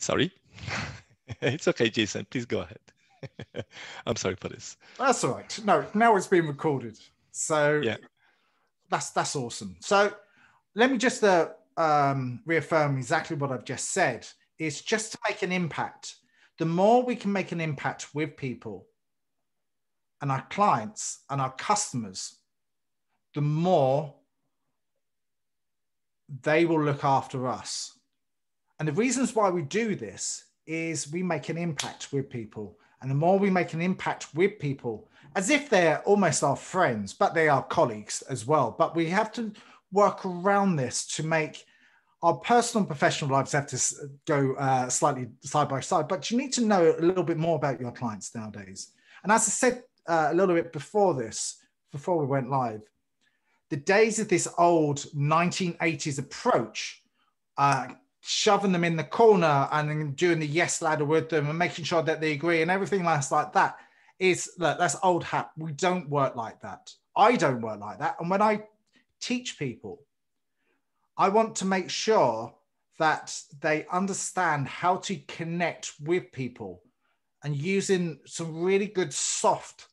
Sorry. It's okay, Jason. Please go ahead. I'm sorry for this. That's all right. No, now it's being recorded. So Yeah. that's awesome. So let me just reaffirm exactly what I've just said. It's just to make an impact. The more we can make an impact with people and our clients and our customers, the more they will look after us. And the reasons why we do this is we make an impact with people. And the more we make an impact with people, as if they're almost our friends, but they are colleagues as well. But we have to work around this to make our personal and professional lives have to go slightly side by side. But you need to know a little bit more about your clients nowadays. And as I said a little bit before we went live, the days of this old 1980s approach, shoving them in the corner and then doing the yes ladder with them and making sure that they agree and everything else like that that's old hat. We don't work like that. I don't work like that. And when I teach people, I want to make sure that they understand how to connect with people and using some really good soft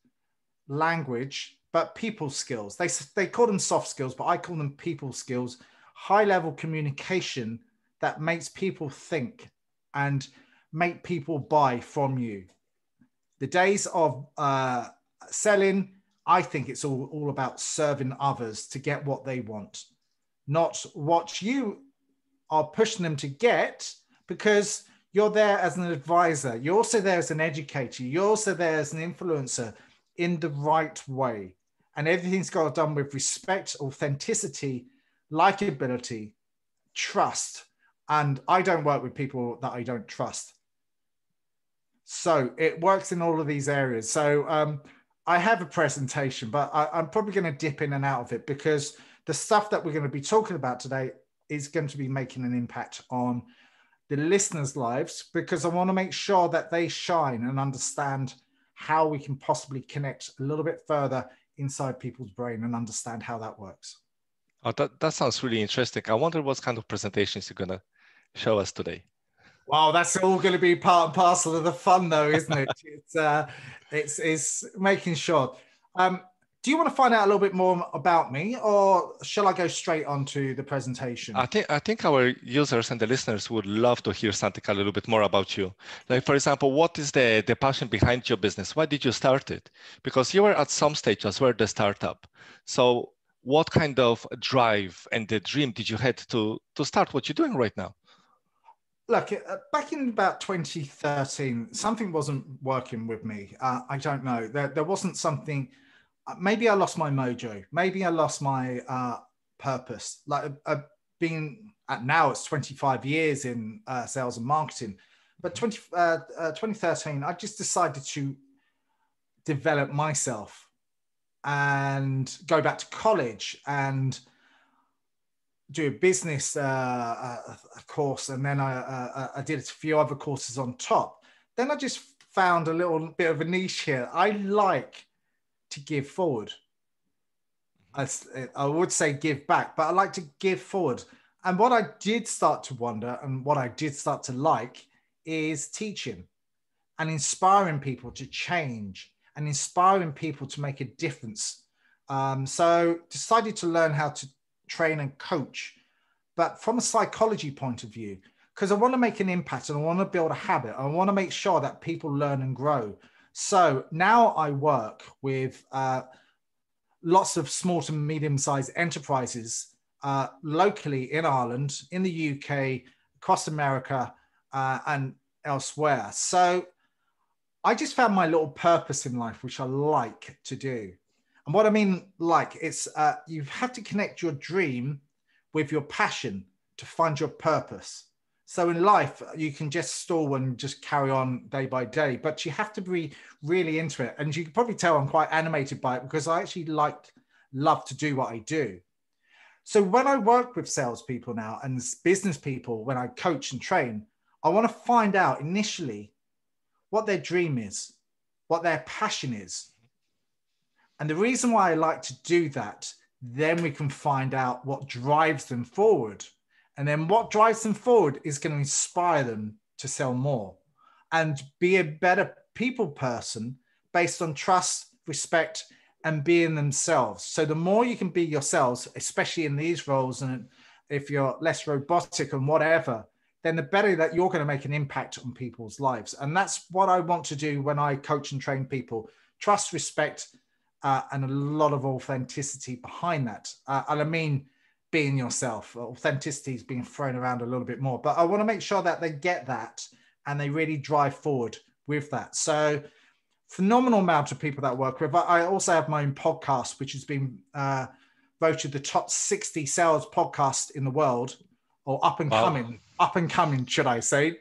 language, but people skills. They call them soft skills, but I call them people skills, high level communication that makes people think and make people buy from you. The days of selling, I think it's all about serving others to get what they want, not what you are pushing them to get, because you're there as an advisor. You're also there as an educator. You're also there as an influencer in the right way. And everything's got done with respect, authenticity, likability, trust. And I don't work with people that I don't trust. So it works in all of these areas. So I have a presentation, but I'm probably going to dip in and out of it because the stuff that we're going to be talking about today is going to be making an impact on the listeners' lives, because I want to make sure that they shine and understand how we can possibly connect a little bit further inside people's brain and understand how that works. Oh, that sounds really interesting. I wonder what kind of presentations you're going to show us today. Wow, that's all going to be part and parcel of the fun, though, isn't it? It's making sure. Do you want to find out a little bit more about me, or shall I go straight on to the presentation? I think our users and the listeners would love to hear something a little bit more about you. Like, for example, what is the passion behind your business? Why did you start it? Because you were at some stage as well the startup. So what kind of drive and the dream did you have to start what you're doing right now? Look, back in about 2013, something wasn't working with me. I don't know. There wasn't something. Maybe I lost my mojo. Maybe I lost my purpose. Like being at now, it's 25 years in sales and marketing. But 2013, I just decided to develop myself and go back to college and do a business course, and then I did a few other courses on top. Then I just found a little bit of a niche here. I like to give forward. I would say give back, but I like to give forward. And what I did start to wonder and what I did start to like is teaching and inspiring people to change and inspiring people to make a difference. So decided to learn how to train and coach, but from a psychology point of view, because I want to make an impact and I want to build a habit. I want to make sure that people learn and grow. So now I work with lots of small to medium-sized enterprises locally in Ireland, in the UK, across America, and elsewhere. So I just found my little purpose in life, which I like to do. And what I mean, it's you have to connect your dream with your passion to find your purpose. So in life, you can just stall and just carry on day by day, but you have to be really into it. And you can probably tell I'm quite animated by it because I actually love to do what I do. So when I work with salespeople now and business people, when I coach and train, I want to find out initially what their dream is, what their passion is. And the reason why I like to do that, then we can find out what drives them forward. And then what drives them forward is going to inspire them to sell more and be a better people person based on trust, respect, and being themselves. So the more you can be yourselves, especially in these roles, and if you're less robotic and whatever, then the better that you're going to make an impact on people's lives. And that's what I want to do when I coach and train people. Trust, respect, and a lot of authenticity behind that. And I mean, being yourself. Authenticity is being thrown around a little bit more, but I want to make sure that they get that and they really drive forward with that. So phenomenal amount of people that I work with. I also have my own podcast, which has been voted the top 60 sales podcast in the world, or up and coming, should I say.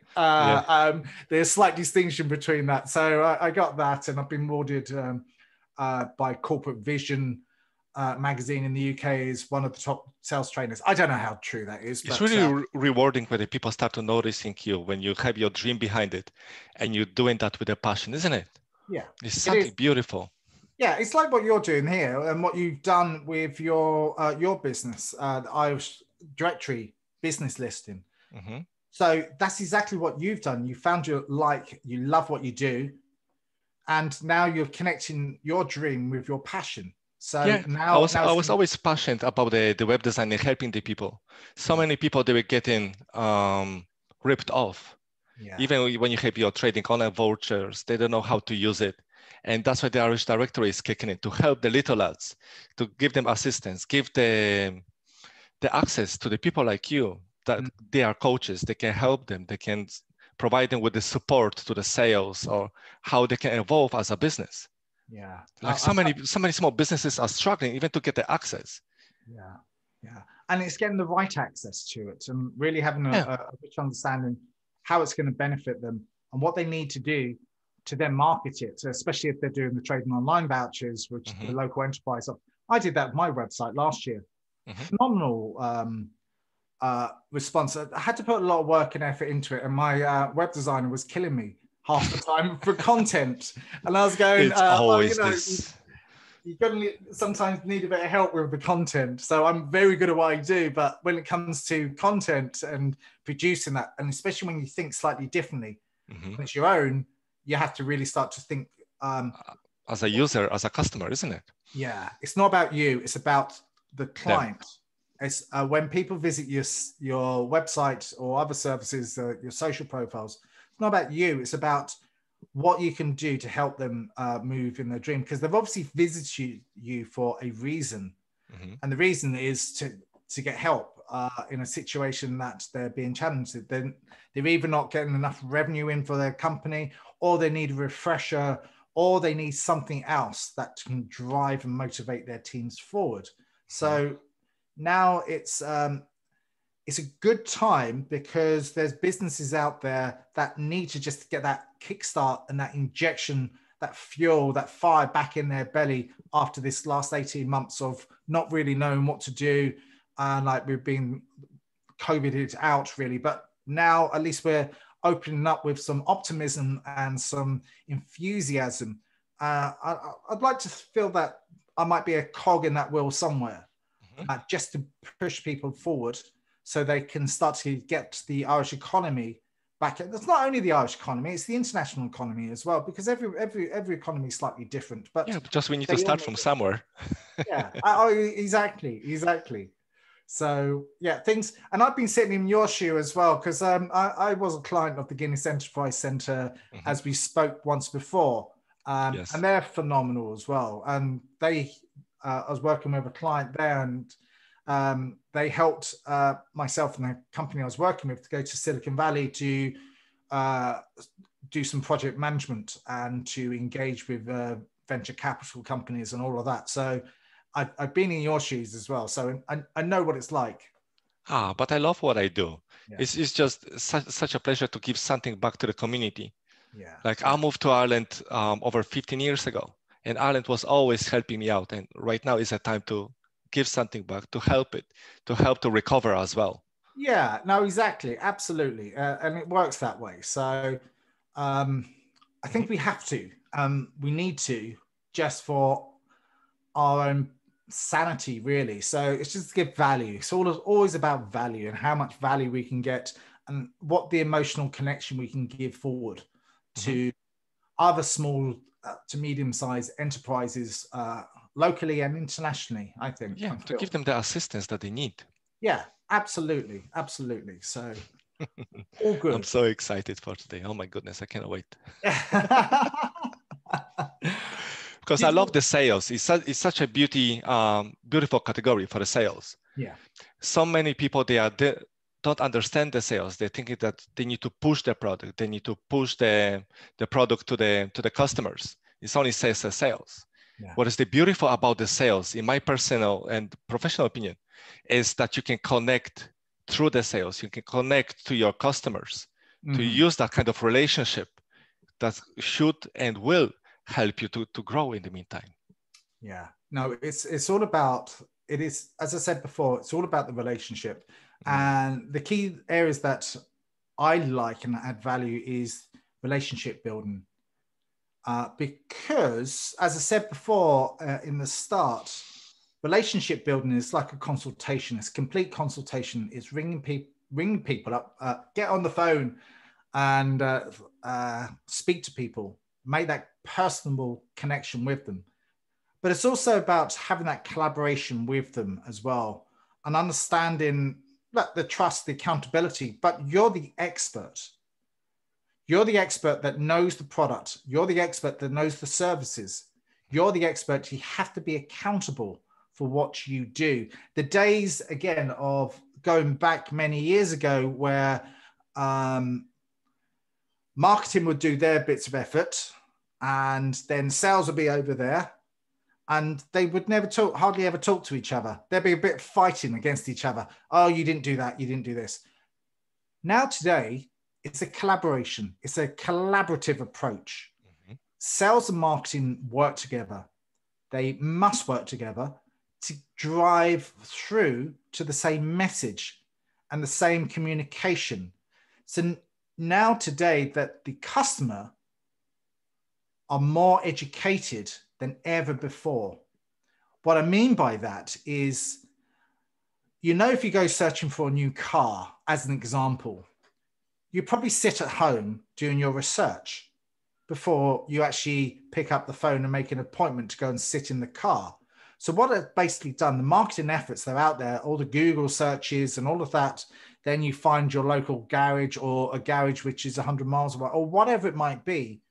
There's slight distinction between that. So I got that, and I've been awarded by Corporate Vision magazine in the UK as one of the top sales trainers. I don't know how true that is. It's really rewarding when the people start to noticing you, when you have your dream behind it and you're doing that with a passion, isn't it? Yeah. It's something beautiful. Yeah, it's like what you're doing here and what you've done with your business, the Irish Directory business listing. Mm-hmm. So that's exactly what you've done. You found you love what you do, and now you're connecting your dream with your passion. So yeah, now I was always passionate about the web design and helping the people. So many people, they were getting ripped off. Yeah. Even when you have your trading online vouchers, they don't know how to use it. And that's why the Irish Directory is kicking in to help the little lads, to give them assistance, give the access to the people like you, that they are coaches, they can help them, they can provide them with the support to the sales or how they can evolve as a business. Yeah. Like so many small businesses are struggling even to get the access. Yeah. Yeah. And it's getting the right access to it and really having a rich understanding how it's going to benefit them and what they need to do to then market it, especially if they're doing the trading online vouchers, which the local enterprise. I did that with my website last year. Phenomenal response. I had to put a lot of work and effort into it, and my web designer was killing me half the time for content. And I was going, it's always this. You're going to sometimes need a bit of help with the content. So I'm very good at what I do, but when it comes to content and producing that, and especially when you think slightly differently, when it's your own, you have to really start to think as a user, as a customer, isn't it? Yeah, it's not about you; it's about the client. Yeah. It's when people visit your website or other services, your social profiles. It's not about you; it's about what you can do to help them move in their dream, because they've obviously visited you for a reason, and the reason is to get help in a situation that they're being challenged. They're either not getting enough revenue in for their company, or they need a refresher, or they need something else that can drive and motivate their teams forward. So now it's a good time because there's businesses out there that need to just get that kickstart and that injection, that fuel, that fire back in their belly after this last 18 months of not really knowing what to do. And like we've been COVIDed out really, but now at least we're opening up with some optimism and some enthusiasm. I'd like to feel that I might be a cog in that wheel somewhere, just to push people forward so they can start to get the Irish economy back. It's not only the Irish economy, it's the international economy as well, because every economy is slightly different. But yeah, just we need to start from somewhere. Yeah, exactly. So yeah, things, and I've been sitting in your shoe as well, because I was a client of the Guinness Enterprise Centre, as we spoke once before, and they're phenomenal as well. And I was working with a client there, and they helped myself and the company I was working with to go to Silicon Valley to do some project management and to engage with venture capital companies and all of that. So I've been in your shoes as well, so I know what it's like. But I love what I do. Yeah. It's just such a pleasure to give something back to the community. Yeah. Like I moved to Ireland over 15 years ago, and Ireland was always helping me out. And right now is a time to give something back, to help to recover as well. Yeah, no, exactly. Absolutely. And it works that way. So I think we have to, we need to, just for our own sanity, really. So it's just to give value. It's always about value and how much value we can get and what the emotional connection we can give forward to other small to medium-sized enterprises locally and internationally, I think. Yeah, to give them the assistance that they need. Yeah, absolutely. Absolutely. So all good. I'm so excited for today. Oh my goodness, I cannot wait. Because I love the sales. It's such a beautiful category for the sales. Yeah. So many people, they don't understand the sales. They're thinking that they need to push the product. They need to push the product to the customers. It's only sales. Yeah. What is the beautiful about the sales, in my personal and professional opinion, is that you can connect through the sales. You can connect to your customers, to use that kind of relationship that should and will help you to grow in the meantime. Yeah. No, it's all about, it is, as I said before, it's all about the relationship. And the key areas that I like and add value is relationship building. Because, as I said before in the start, relationship building is like a consultation. It's complete consultation. It's ringing people up, get on the phone and speak to people, make that personable connection with them. But it's also about having that collaboration with them as well and understanding the trust, the accountability, but you're the expert. You're the expert that knows the product. You're the expert that knows the services. You're the expert. You have to be accountable for what you do. The days, again, of going back many years ago where marketing would do their bits of effort and then sales would be over there and they would hardly ever talk to each other. There'd be a bit of fighting against each other. Oh, you didn't do that. You didn't do this. Now today, it's a collaboration. It's a collaborative approach. Sales and marketing work together. They must work together to drive through to the same message and the same communication. So now today that the customer are more educated than ever before. What I mean by that is, if you go searching for a new car, as an example, you probably sit at home doing your research before you actually pick up the phone and make an appointment to go and sit in the car. So what I've basically done, the marketing efforts, they're out there, all the Google searches and all of that. Then you find your local garage or a garage which is 100 miles away or whatever it might be.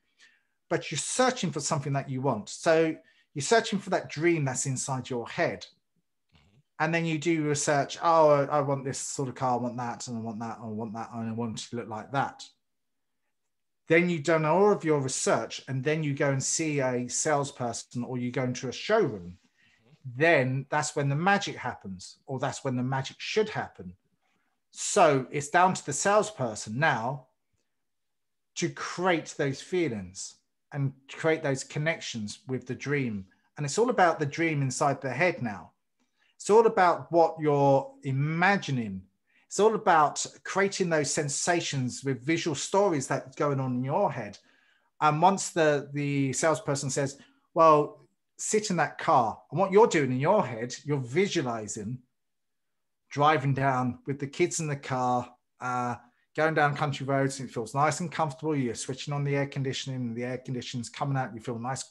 But you're searching for something that you want. So you're searching for that dream that's inside your head. And then you do research. Oh, I want this sort of car. I want that, and I want that, and I want that, and I want it to look like that. Then you've done all of your research, and then you go and see a salesperson or you go into a showroom. Then that's when the magic happens, or that's when the magic should happen. So it's down to the salesperson now to create those feelings and create those connections with the dream. And it's all about the dream inside the head now. It's all about what you're imagining. It's all about creating those sensations with visual stories that's going on in your head. And once the salesperson says, well, sit in that car, and what you're doing in your head, you're visualizing driving down with the kids in the car, going down country roads, and it feels nice and comfortable. You're switching on the air conditioning, and the air conditioning's coming out. You feel nice,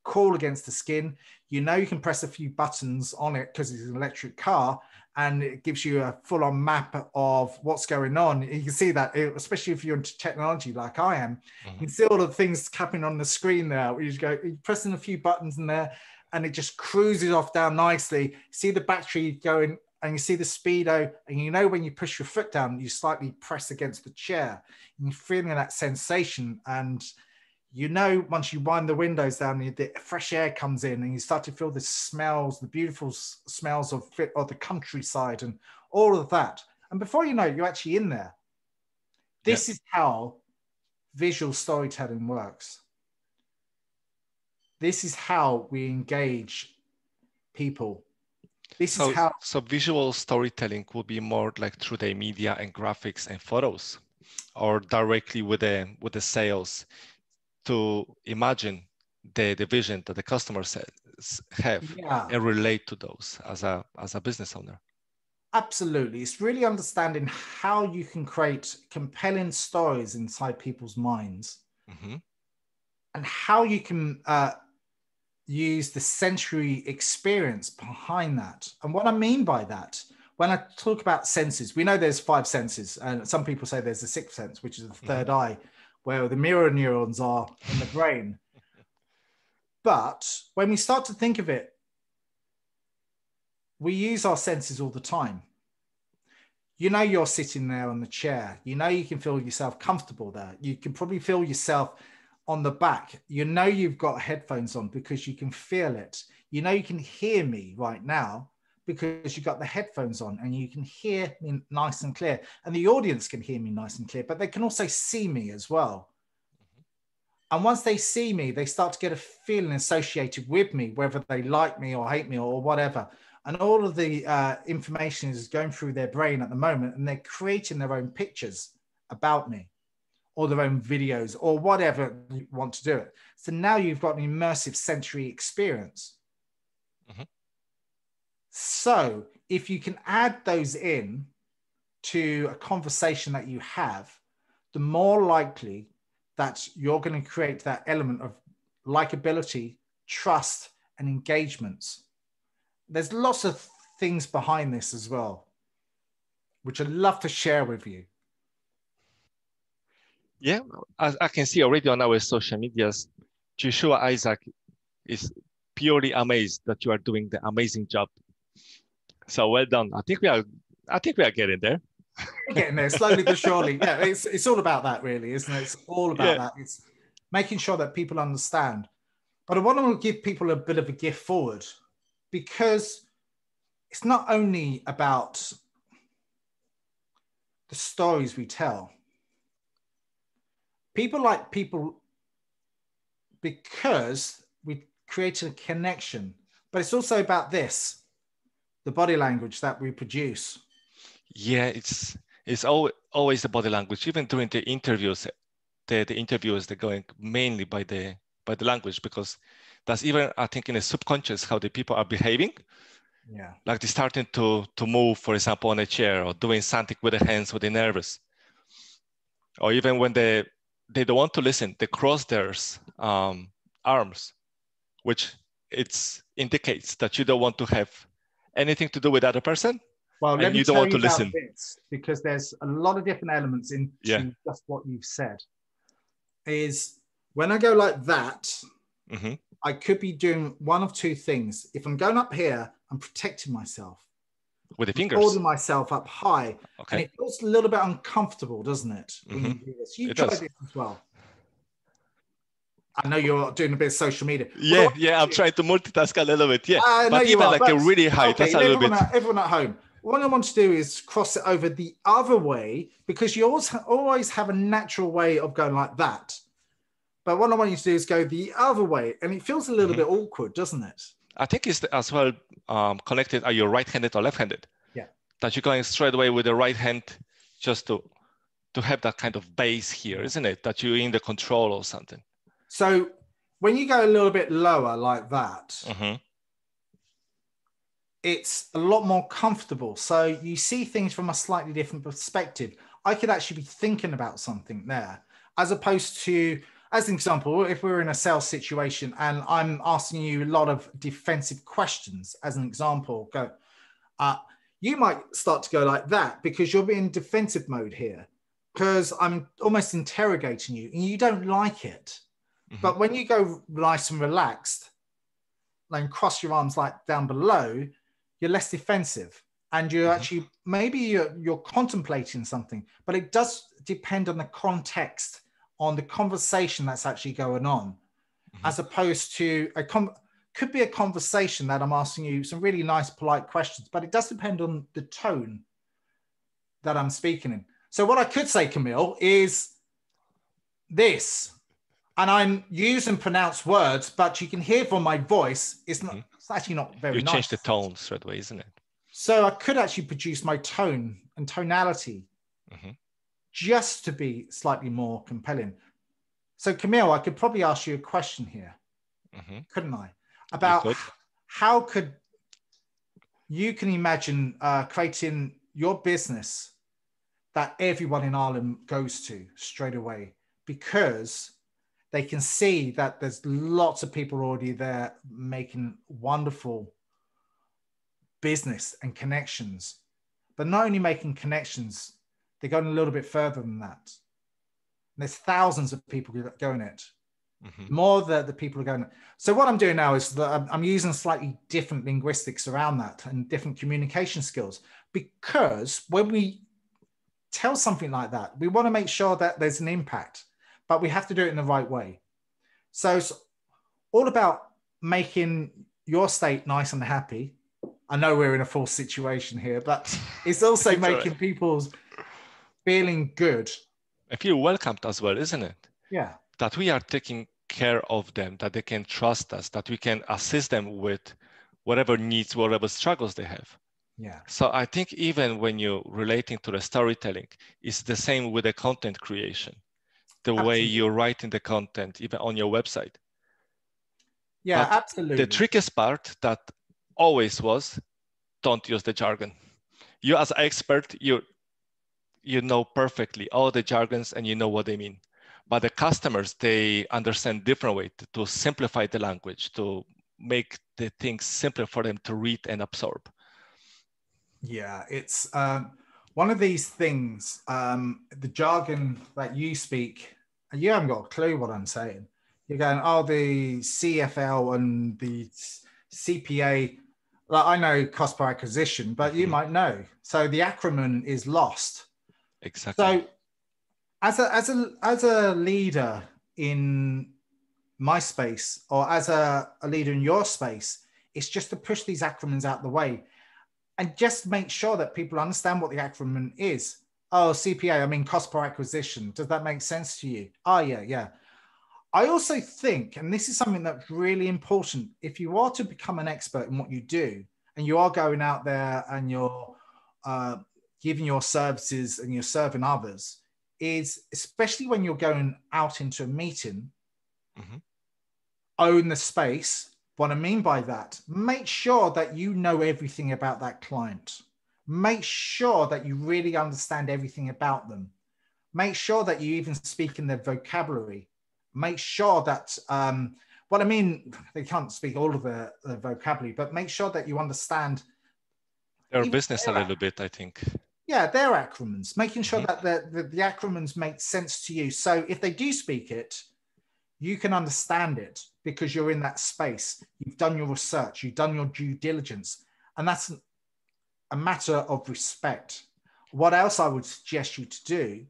cool against the skin. You can press a few buttons on it because it's an electric car, and it gives you a full-on map of what's going on. You can see that, especially if you're into technology like I am. You can see all the things happening on the screen there. You're pressing a few buttons in there, and it just cruises off down nicely. See the battery going, and you see the speedo, and when you push your foot down, you slightly press against the chair, and you're feeling that sensation. And once you wind the windows down, the fresh air comes in, and you start to feel the smells, the beautiful smells of the countryside and all of that. And before you know it, you're actually in there. This is how visual storytelling works. This is how we engage people. So visual storytelling will be more like through the media and graphics and photos, or directly with the sales, to imagine the vision that the customers have and relate to those as a business owner. Absolutely. It's really understanding how you can create compelling stories inside people's minds Mm-hmm. and how you can use the sensory experience behind that. And what I mean by that, when I talk about senses, we know there's 5 senses, and some people say there's a 6th sense, which is the third eye, where the mirror neurons are in the brain. But when we start to think of it, we use our senses all the time. You know, you're sitting there on the chair. You know, you can feel yourself comfortable there. You can probably feel yourself on the back. You know, you've got headphones on because you can feel it. You know, you can hear me right now because you've got the headphones on and you can hear me nice and clear. And the audience can hear me nice and clear, but they can also see me as well. And once they see me, they start to get a feeling associated with me, whether they like me or hate me or whatever. And all of the information is going through their brain at the moment, and they're creating their own pictures about me or their own videos or whatever you want to do it. So now you've got an immersive sensory experience. Mm-hmm. So if you can add those in to a conversation that you have, the more likely that you're going to create that element of likability, trust, and engagements. There's lots of things behind this as well, which I'd love to share with you. Yeah, I can see already on our social medias, Joshua Isaac is purely amazed that you are doing the amazing job. So well done. I think we are getting there. We're getting there slowly but surely. Yeah, it's all about that, really, isn't it? It's all about that. It's making sure that people understand. But I want to give people a bit of a gift forward, because it's not only about the stories we tell. People like people because we created a connection, but it's also about this, the body language that we produce. Yeah, it's always the body language. Even during the interviews, the interviewers, they're going mainly by the language, because that's even, I think, in the subconscious how the people are behaving. Yeah. Like they're starting to move, for example, on a chair, or doing something with their hands when they're nervous. Or even when they don't want to listen, they cross their arms, which it indicates that you don't want to have anything to do with the other person. Well, let and me you don't tell want you to listen. about this, because there's a lot of different elements into just what you've said. Is when I go like that, mm-hmm. I could be doing one of two things. If I'm going up here, I'm protecting myself. With the fingers. Holding myself up high. Okay. And it feels a little bit uncomfortable, doesn't it? When you do this. You try this as well. I know you're doing a bit of social media. Yeah, I'm trying to multitask a little bit. Yeah, but even are, like a really high, okay, that's a little bit. Everyone at home, what I want to do is cross it over the other way, because you always have a natural way of going like that. But what I want you to do is go the other way, and it feels a little bit awkward, doesn't it? I think it's as well connected. Are you right-handed or left-handed? Yeah. That you're going straight away with the right hand, just to have that kind of base here, isn't it? That you're in the control or something. So when you go a little bit lower like that, it's a lot more comfortable. So you see things from a slightly different perspective. I could actually be thinking about something there, as opposed to, as an example, if we're in a sales situation and I'm asking you a lot of defensive questions, as an example, you might start to go like that because you're in defensive mode here, because I'm almost interrogating you and you don't like it. But when you go nice and relaxed, like cross your arms like down below, you're less defensive, and you're actually, maybe you're contemplating something, but it does depend on the context, on the conversation that's actually going on, as opposed to could be a conversation that I'm asking you some really nice, polite questions, but it does depend on the tone that I'm speaking in. So what I could say, Camille, is this. And I'm using pronounced words, but you can hear from my voice, it's actually not very nice. You change the tone straight away, isn't it? So I could actually produce my tone and tonality just to be slightly more compelling. So Camille, I could probably ask you a question here, couldn't I? About how could you can imagine creating your business that everyone in Ireland goes to straight away, because they can see that there's lots of people already there making wonderful business and connections. But not only making connections, they're going a little bit further than that. There's thousands of people going it. More that the people are going. So what I'm doing now is that I'm using slightly different linguistics around that and different communication skills, because when we tell something like that, we want to make sure that there's an impact, but we have to do it in the right way. So it's all about making your state nice and happy. I know we're in a false situation here, but it's also making people's feeling good. I feel welcomed as well, isn't it? Yeah. That we are taking care of them, that they can trust us, that we can assist them with whatever needs, whatever struggles they have. Yeah. So I think even when you're relating to the storytelling, it's the same with the content creation, the way you're writing the content, even on your website. Yeah, but absolutely. The trickiest part that always was, don't use the jargon. You as an expert, you know perfectly all the jargons and you know what they mean. But the customers, they understand different way to simplify the language, to make the things simpler for them to read and absorb. Yeah, it's one of these things, the jargon that you speak, and you haven't got a clue what I'm saying. You're going, oh, the CFL and the CPA. Like, I know cost per acquisition, but you might know. So the acronym is lost. Exactly. So as a leader in my space, or as a leader in your space, it's just to push these acronyms out the way and just make sure that people understand what the acronym is. Oh, CPA, I mean cost per acquisition. Does that make sense to you? Oh, yeah, yeah. I also think, and this is something that's really important, if you are to become an expert in what you do, and you are going out there and you're giving your services and you're serving others, is especially when you're going out into a meeting, own the space. What I mean by that, make sure that you know everything about that client. Make sure that you really understand everything about them. Make sure that you even speak in their vocabulary. Make sure that, what I mean, they can't speak all of the vocabulary, but make sure that you understand their business a little bit, I think. Yeah, their acronyms, making sure that the acronyms make sense to you. So if they do speak it, you can understand it because you're in that space. You've done your research, you've done your due diligence, and that's a matter of respect. What else I would suggest you to do,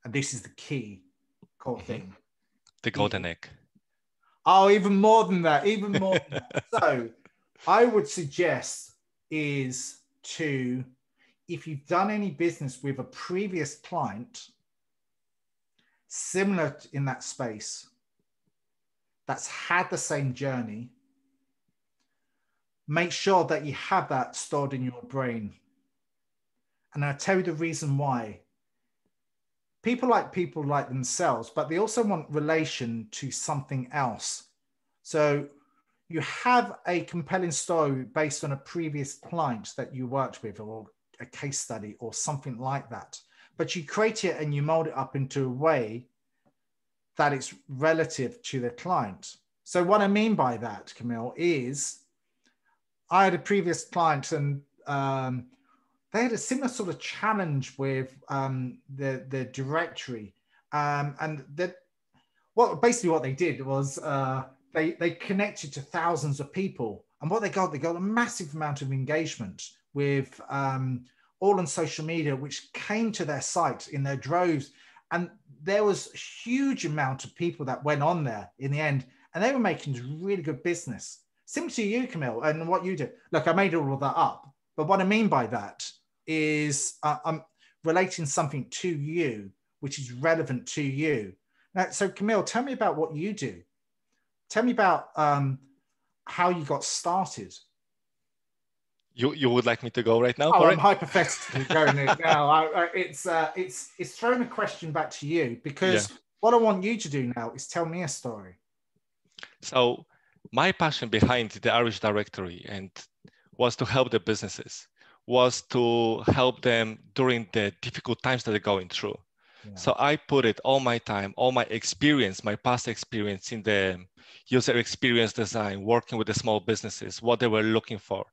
and this is the key core thing. The golden egg. Oh, even more than that, even more than that. So I would suggest is to, if you've done any business with a previous client, similar in that space, that's had the same journey, make sure that you have that stored in your brain. And I'll tell you the reason why. People like themselves, but they also want relation to something else. So you have a compelling story based on a previous client that you worked with, or a case study or something like that. But you create it and you mold it up into a way that it's relative to the client. So what I mean by that, Camille, is I had a previous client and they had a similar sort of challenge with the directory. And that, well, basically what they did was they connected to thousands of people. And what they got a massive amount of engagement with all on social media, which came to their site in their droves. And there was a huge amount of people that went on there in the end, and they were making really good business. Similar to you, Camille, and what you did. Look, I made all of that up. But what I mean by that is I'm relating something to you, which is relevant to you. Now, so Camille, tell me about what you do. Tell me about how you got started. You would like me to go right now? Oh, I'm hypothetically going it now. It's throwing a question back to you because what I want you to do now is tell me a story. So my passion behind the Irish directory and was to help the businesses, was to help them during the difficult times that they're going through. Yeah. So I put it all my time, all my experience, my past experience in the user experience design, working with the small businesses, what they were looking for.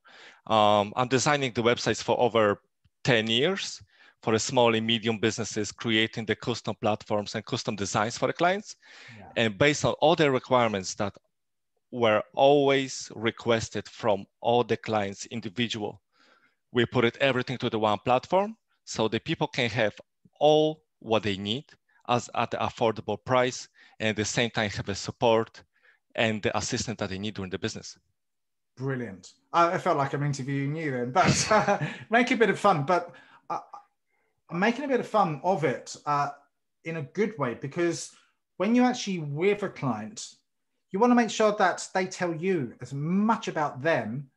I'm designing the websites for over 10 years for the small and medium businesses, creating the custom platforms and custom designs for the clients. Yeah. And based on all the requirements that were always requested from all the clients individual, we put it everything to the one platform so the people can have all what they need as at the affordable price, and at the same time have the support and the assistance that they need during the business. Brilliant. I felt like I'm interviewing you then, but make a bit of fun. But I'm making a bit of fun of it in a good way, because when you're actually with a client, you want to make sure that they tell you as much about them,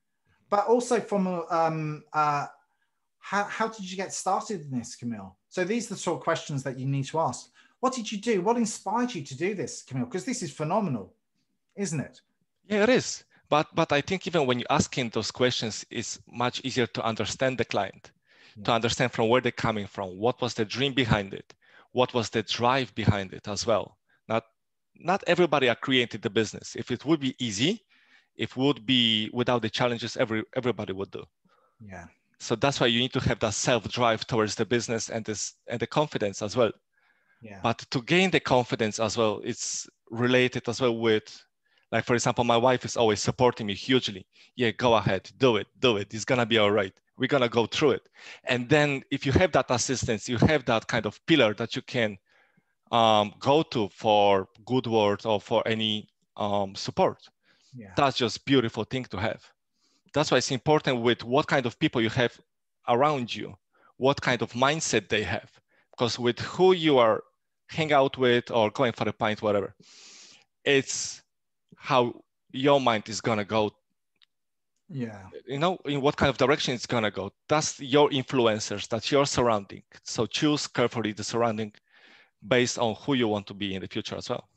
but also from how did you get started in this, Camille? So these are the sort of questions that you need to ask. What did you do? What inspired you to do this, Camille? Because this is phenomenal, isn't it? Yeah, it is. But I think even when you're asking those questions, it's much easier to understand the client, to understand from where they're coming from, what was the dream behind it, what was the drive behind it as well. Not everybody are creating the business. If it would be easy, it would be without the challenges everybody would do. Yeah. So that's why you need to have that self-drive towards the business and the confidence as well. Yeah. But to gain the confidence as well, it's related as well with, like, for example, my wife is always supporting me hugely. Yeah, go ahead, do it. It's gonna be all right. We're gonna go through it. And then if you have that assistance, you have that kind of pillar that you can go to for good words or for any support. Yeah. That's just beautiful thing to have. That's why it's important with what kind of people you have around you, what kind of mindset they have, because with who you are hang out with or going for a pint, whatever, it's how your mind is gonna go. Yeah. You know, in what kind of direction it's gonna go. That's your influencers, that's your surrounding. So choose carefully the surrounding based on who you want to be in the future as well.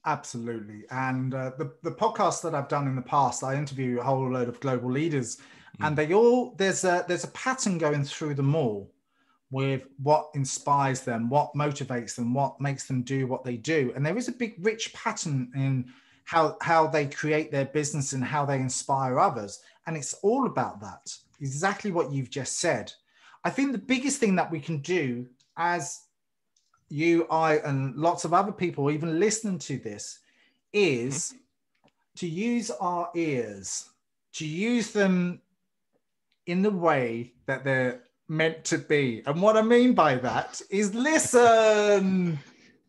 Absolutely. And the podcast that I've done in the past, I interview a whole load of global leaders, and they all there's a pattern going through them all with what inspires them, what motivates them, what makes them do what they do. And there is a big rich pattern in how they create their business and how they inspire others. And it's all about that, exactly what you've just said. I think the biggest thing that we can do as you, I, and lots of other people even listening to this is to use our ears, to use them in the way that they're meant to be. And what I mean by that is listen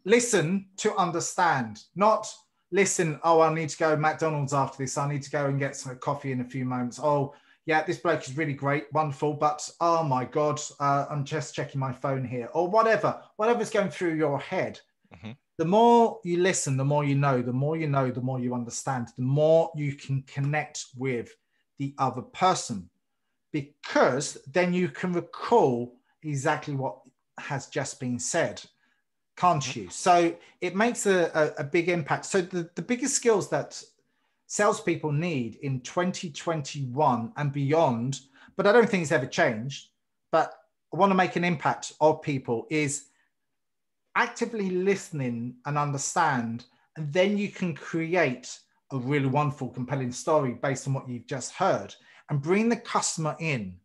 to understand, not listen, oh, I need to go to McDonald's after this. I need to go and get some coffee in a few moments. Oh, yeah, this bloke is really great, wonderful, but oh my God, I'm just checking my phone here, or whatever's going through your head. The more you listen, the more you know, the more you know, the more you understand, the more you can connect with the other person, because then you can recall exactly what has just been said, can't you? So it makes a big impact. So the biggest skills that salespeople need in 2021 and beyond, but I don't think it's ever changed, but I want to make an impact of people, is actively listening and understand, and then you can create a really wonderful, compelling story based on what you've just heard and bring the customer in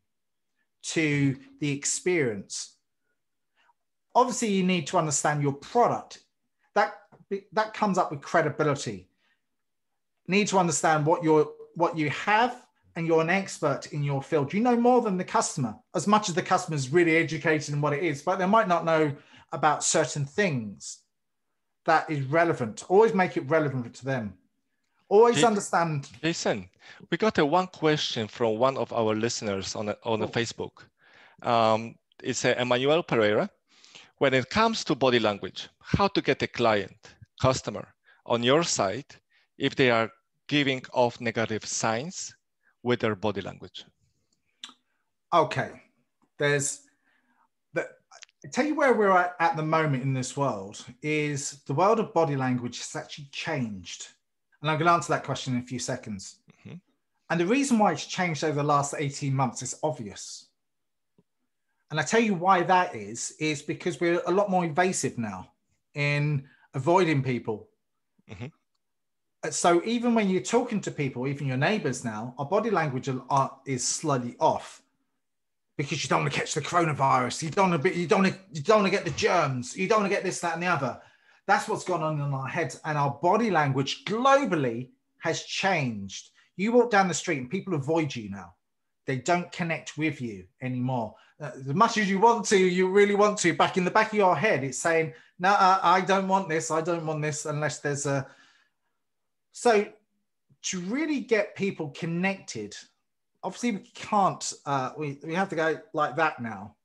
to the experience. Obviously, you need to understand your product. That comes up with credibility. Need to understand what you have, and you're an expert in your field. You know more than the customer, as much as the customer is really educated in what it is, but they might not know about certain things that is relevant. Always make it relevant to them. Always understand. Jason, we got one question from one of our listeners on the Facebook. It's Emmanuel Pereira. When it comes to body language, how to get a client, customer on your side if they are giving off negative signs with their body language? Okay, I tell you where we're at the moment in this world is the world of body language has actually changed. And I'm going to answer that question in a few seconds. And the reason why it's changed over the last 18 months is obvious. And I tell you why that is because we're a lot more invasive now in avoiding people. Mhm. So even when you're talking to people, even your neighbors now, our body language is slightly off because you don't want to catch the coronavirus. You don't want to get the germs. You don't want to get this, that, and the other. That's what's gone on in our heads. And our body language globally has changed. You walk down the street and people avoid you now. They don't connect with you anymore. As much as you want to, you really want to, back in the back of your head, it's saying, no, I don't want this. I don't want this unless there's a... So to really get people connected, obviously we can't, we have to go like that now.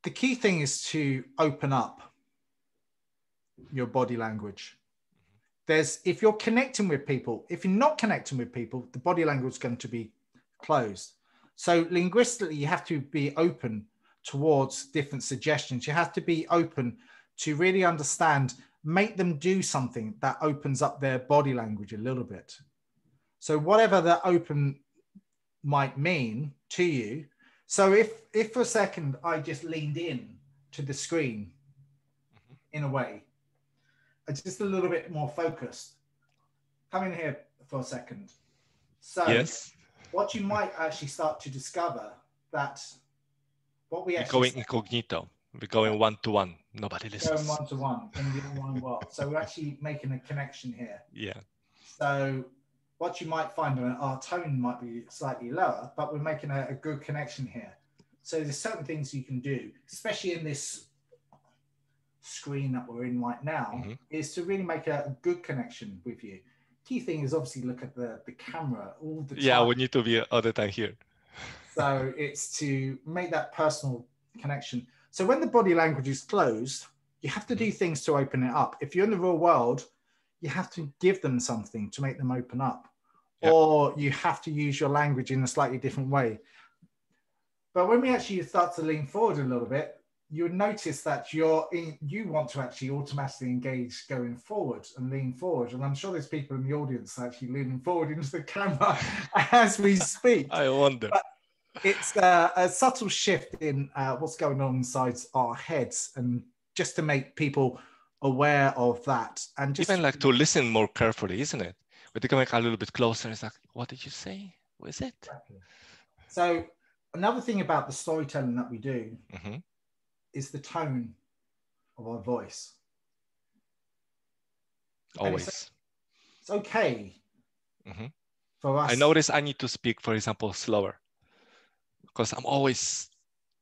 The key thing is to open up your body language. If you're connecting with people, if you're not connecting with people, the body language is going to be closed. So linguistically, you have to be open towards different suggestions. You have to be open to really understand, make them do something that opens up their body language a little bit. So whatever that open might mean to you. So if for a second I just leaned in to the screen in a way, just a little bit more focused. Come in here for a second. So Yes. what you might actually start to discover that what we We're actually going incognito. We're going one-to-one. Nobody going listens. one-to-one in the online world. So we're actually making a connection here. Yeah. So what you might find, our tone might be slightly lower, but we're making a good connection here. So there's certain things you can do, especially in this screen that we're in right now, is to really make a good connection with you. Key thing is obviously look at the camera all the time. Yeah, we need to be all the time here. So it's to make that personal connection. So when the body language is closed, you have to do things to open it up. If you're in the real world, you have to give them something to make them open up. Yep. Or you have to use your language in a slightly different way. But when we actually start to lean forward a little bit, you'll notice that you want to actually automatically engage going forward and lean forward. And I'm sure there's people in the audience actually leaning forward into the camera as we speak. I wonder. But it's a subtle shift in what's going on inside our heads, and just to make people aware of that. And just even like to listen more carefully, isn't it? We're coming a little bit closer. It's like, what did you say? What is it? Exactly. So another thing about the storytelling that we do is the tone of our voice. Always. It's okay for us. I notice I need to speak, for example, slower, because I'm always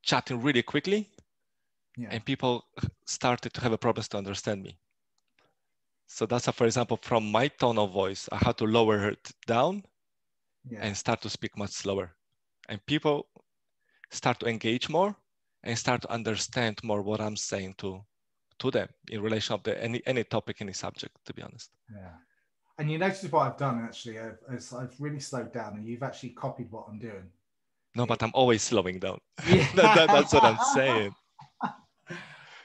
chatting really quickly, and people started to have a problem to understand me. So that's, for example, from my tone of voice, I had to lower it down and start to speak much slower. And people start to engage more and start to understand more what I'm saying to them in relation to any topic, any subject, to be honest. Yeah. And you notice what I've done, actually, I've really slowed down, and you've actually copied what I'm doing. No, but I'm always slowing down. Yeah. That's what I'm saying.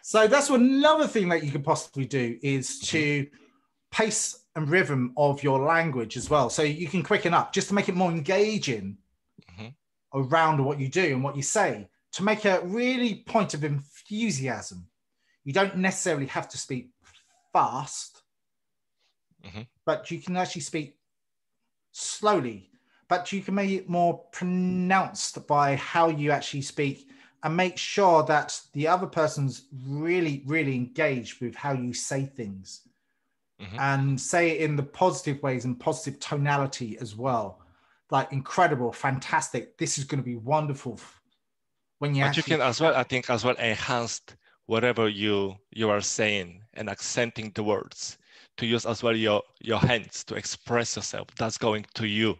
So that's another thing that you could possibly do, is to pace and rhythm of your language as well. So you can quicken up just to make it more engaging around what you do and what you say, to make a really point of enthusiasm. You don't necessarily have to speak fast, but you can actually speak slowly, but you can make it more pronounced by how you actually speak, and make sure that the other person's really, really engaged with how you say things, and say it in the positive ways and positive tonality as well. Like, incredible, fantastic. This is going to be wonderful. When you you can as well, I think, as well enhance whatever you are saying and accenting the words, to use as well your hands to express yourself. That's going to you.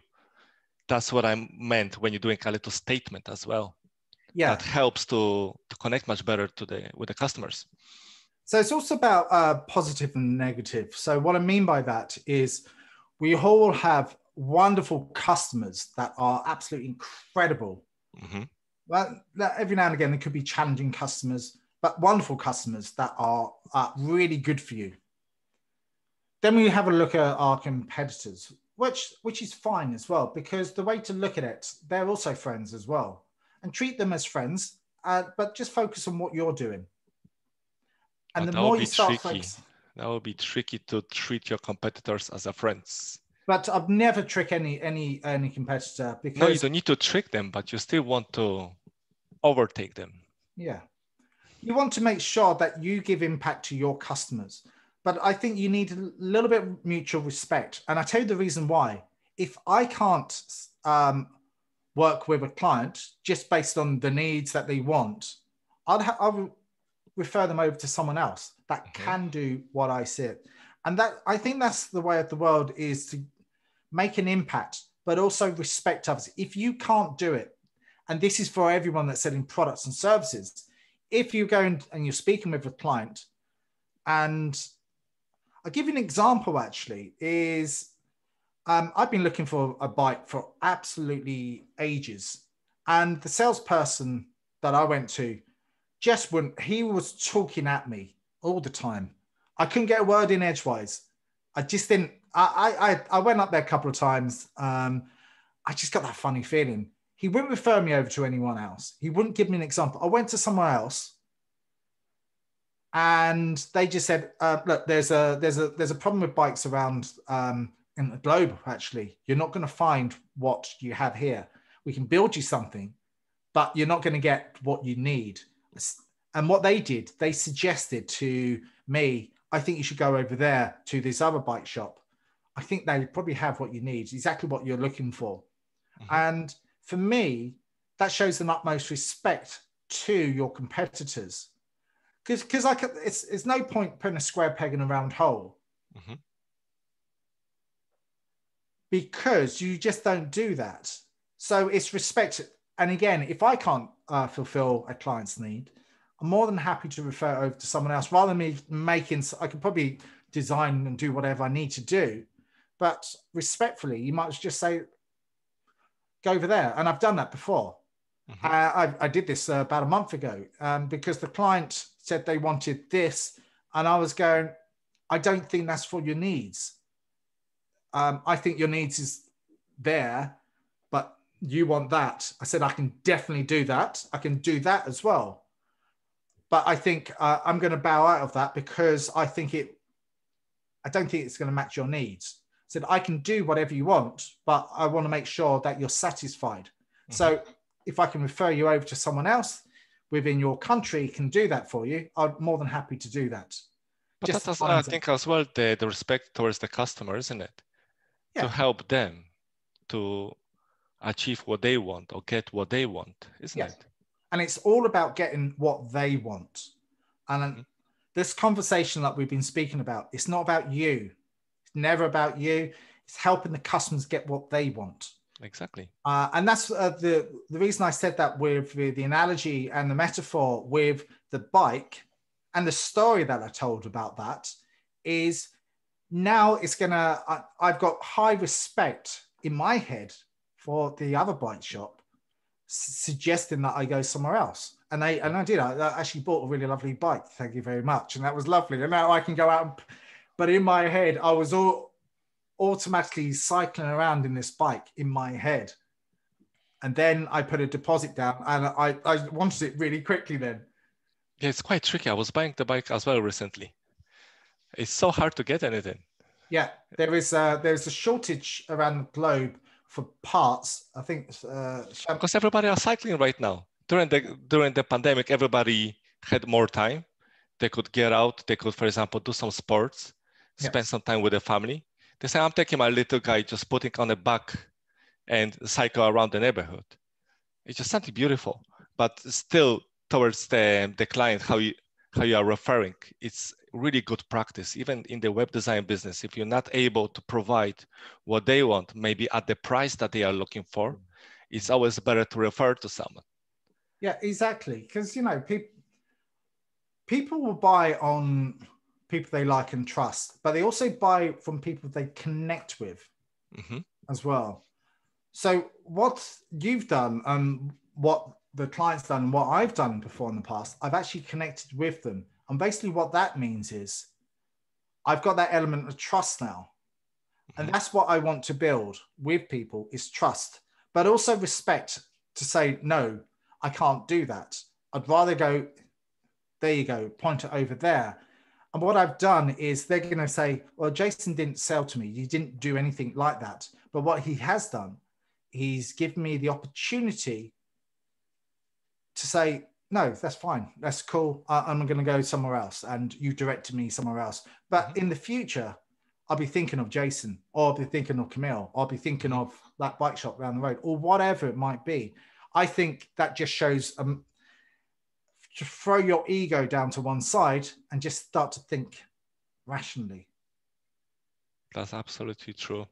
That's what I meant when you're doing a little statement as well. Yeah. That helps to connect much better with the customers. So it's also about positive and negative. So what I mean by that is we all have wonderful customers that are absolutely incredible. Well, every now and again, there could be challenging customers, but wonderful customers that are really good for you. Then we have a look at our competitors. which is fine as well, because the way to look at it, they're also friends as well, and treat them as friends, but just focus on what you're doing. And But the that would more be you start tricky. focusing, That would be tricky to treat your competitors as a friends. but I've never trick any competitor, No, you because don't need to trick them, but you still want to overtake them. yeah, you want to make sure that you give impact to your customers. But I think you need a little bit of mutual respect. And I tell you the reason why. If I can't work with a client just based on the needs that they want, I would refer them over to someone else that can do what I said. And that, I think that's the way of the world, is to make an impact, but also respect others. If you can't do it, and this is for everyone that's selling products and services, if you go and you're speaking with a client, and I'll give you an example actually, is I've been looking for a bike for absolutely ages. And the salesperson that I went to just wouldn't, he was talking at me all the time. I couldn't get a word in edgewise. I just didn't, I went up there a couple of times. I just got that funny feeling. He wouldn't refer me over to anyone else. He wouldn't give me an example. I went to somewhere else, and they just said, "Look, there's a problem with bikes around in the globe. Actually, you're not going to find what you have here. We can build you something, but you're not going to get what you need." And what they did, they suggested to me, "I think you should go over there to this other bike shop. I think they probably have what you need, exactly what you're looking for." And for me, that shows an utmost respect to your competitors, because it's no point putting a square peg in a round hole, because you just don't do that. So it's respect. And again, if I can't fulfill a client's need, I'm more than happy to refer it over to someone else, rather than me making. I could probably design and do whatever I need to do, but respectfully, you might just say, "Go over there." And I've done that before. I did this about a month ago, because the client said they wanted this, and I was going, "I don't think that's for your needs. I think your needs is there, but you want that." I said, "I can definitely do that. I can do that as well. But I think I'm going to bow out of that, because I don't think it's going to match your needs." I said, "I can do whatever you want, but I want to make sure that you're satisfied. So if I can refer you over to someone else within your country can do that for you, I'm more than happy to do that." But that's, I think, as well, the respect towards the customer, isn't it? Yeah. To help them to achieve what they want or get what they want, isn't it? And it's all about getting what they want. And this conversation that we've been speaking about, it's not about you. It's never about you. It's helping the customers get what they want. Exactly. And that's the reason I said that with the analogy and the metaphor with the bike, and the story that I told about that, is now it's gonna, I've got high respect in my head for the other bike shop suggesting that I go somewhere else. And I did. I actually bought a really lovely bike. Thank you very much. And that was lovely. And now I can go out. But in my head, I was automatically cycling around in this bike in my head. And then I put a deposit down, and I wanted it really quickly then. Yeah, it's quite tricky. I was buying the bike as well recently. It's so hard to get anything. Yeah, there's a shortage around the globe for parts. I think because everybody are cycling right now. During the pandemic, everybody had more time. They could get out. They could, for example, do some sports, spend some time with the family. They say, "I'm taking my little guy, just putting on a back and cycle around the neighborhood." It's just something beautiful, but still towards the client, how you are referring, it's really good practice. Even in the web design business, if you're not able to provide what they want, maybe at the price that they are looking for, it's always better to refer to someone. Yeah, exactly. Because, people will buy on people they like and trust, but they also buy from people they connect with as well. So what you've done and what the client's done and what I've done before in the past, I've actually connected with them. And basically what that means is I've got that element of trust now. And that's what I want to build with people, is trust, but also respect to say, no, I can't do that. I'd rather go, there you go, point it over there. And what I've done is they're going to say, well, Jason didn't sell to me. He didn't do anything like that. But what he has done, he's given me the opportunity to say, no, that's fine. That's cool. I'm going to go somewhere else. And you directed me somewhere else. But in the future, I'll be thinking of Jason, or I'll be thinking of Camille, or I'll be thinking of that bike shop down the road, or whatever it might be. I think that just shows to throw your ego down to one side and just start to think rationally. That's absolutely true.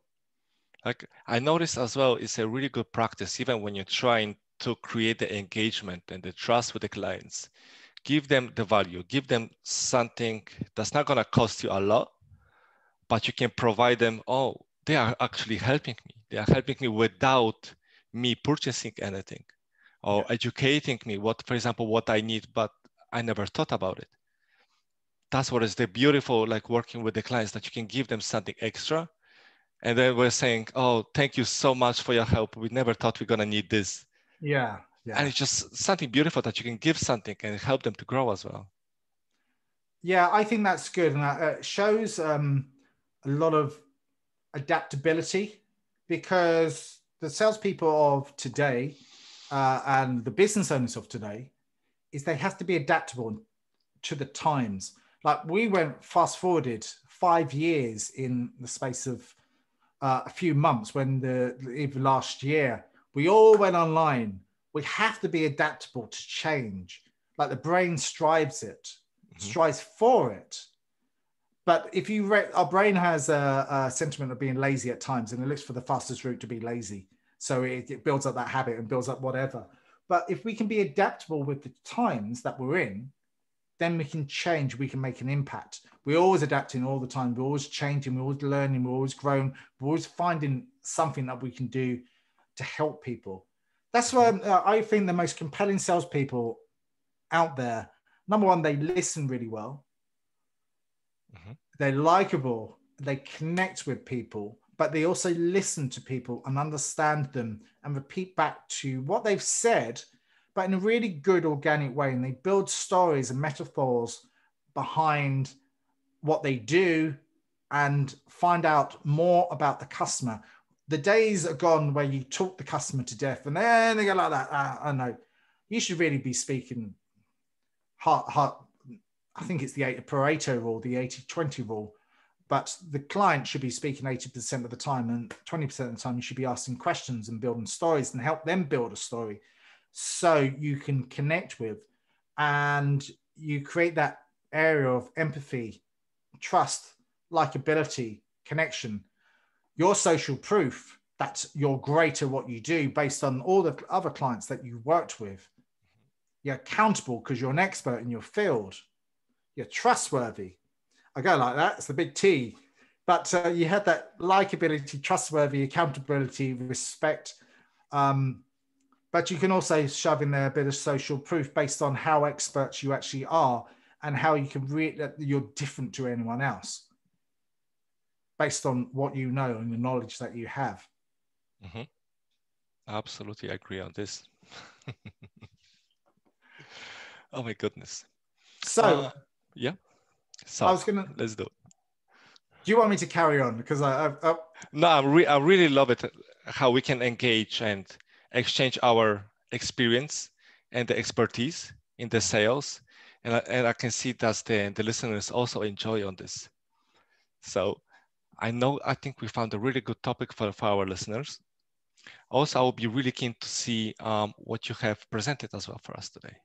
Like, I noticed as well, it's a really good practice, even when you're trying to create the engagement and the trust with the clients. Give them the value, give them something that's not going to cost you a lot, but you can provide them, oh, they are actually helping me. They are helping me without me purchasing anything, or educating me for example, what I need, but I never thought about it. That's what is the beautiful, like, working with the clients, that you can give them something extra. And then we're saying, oh, thank you so much for your help. We never thought we're going to need this. Yeah. And it's just something beautiful that you can give something and help them to grow as well. Yeah, I think that's good. And it shows a lot of adaptability, because the salespeople of today and the business owners of today is they have to be adaptable to the times. Like, we went fast forwarded 5 years in the space of a few months, when even last year, we all went online. We have to be adaptable to change. Like, the brain strives for it. But if you our brain has a sentiment of being lazy at times, and it looks for the fastest route to be lazy. So it builds up that habit and builds up whatever. But if we can be adaptable with the times that we're in, then we can change, we can make an impact. We're always adapting all the time. We're always changing, we're always learning, we're always growing, we're always finding something that we can do to help people. That's why I think the most compelling salespeople out there, number one, they listen really well. They're likable, they connect with people, but they also listen to people and understand them and repeat back to what they've said, but in a really good organic way. And they build stories and metaphors behind what they do and find out more about the customer. The days are gone where you talk the customer to death and then they go like that. I know. You should really be speaking heart. I think it's the Pareto rule, the 80-20 rule. But the client should be speaking 80% of the time, and 20% of the time you should be asking questions and building stories and help them build a story so you can connect with, and you create that area of empathy, trust, likability, connection. Your social proof that you're great at what you do based on all the other clients that you've worked with. You're accountable because you're an expert in your field. You're trustworthy. I go like that. It's the big T. But you had that likability, trustworthy, accountability, respect. But you can also shove in there a bit of social proof based on how experts you actually are and how you can read that you're different to anyone else based on what you know and the knowledge that you have. Absolutely agree on this. Oh my goodness. So yeah. So I was gonna. Let's do it. Do you want me to carry on? Because No, I really love it how we can engage and exchange our experience and the expertise in the sales, and I can see that the listeners also enjoy on this. So I think we found a really good topic for our listeners. Also, I will be really keen to see what you have presented as well for us today.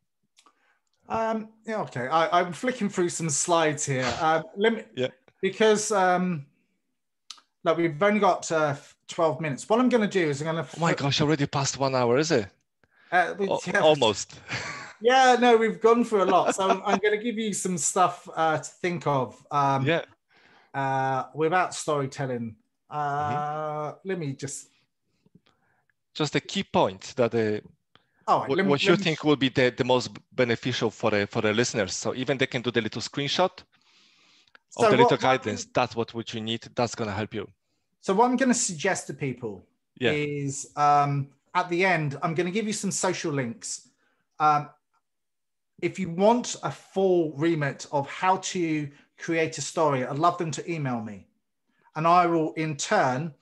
Yeah, okay. I'm flicking through some slides here. Let me, because like we've only got 12 minutes. What I'm going to do is I'm going to. Oh my gosh, already past 1 hour, is it? Almost. Yeah, no, we've gone through a lot. So I'm going to give you some stuff to think of. Without storytelling. Let me just the key points that what you think will be the most beneficial for the listeners. So even they can do the little screenshot of the little guidance. That's what you need. That's going to help you. So what I'm going to suggest to people is at the end, I'm going to give you some social links. If you want a full remit of how to create a story, I'd love them to email me. And I will in turn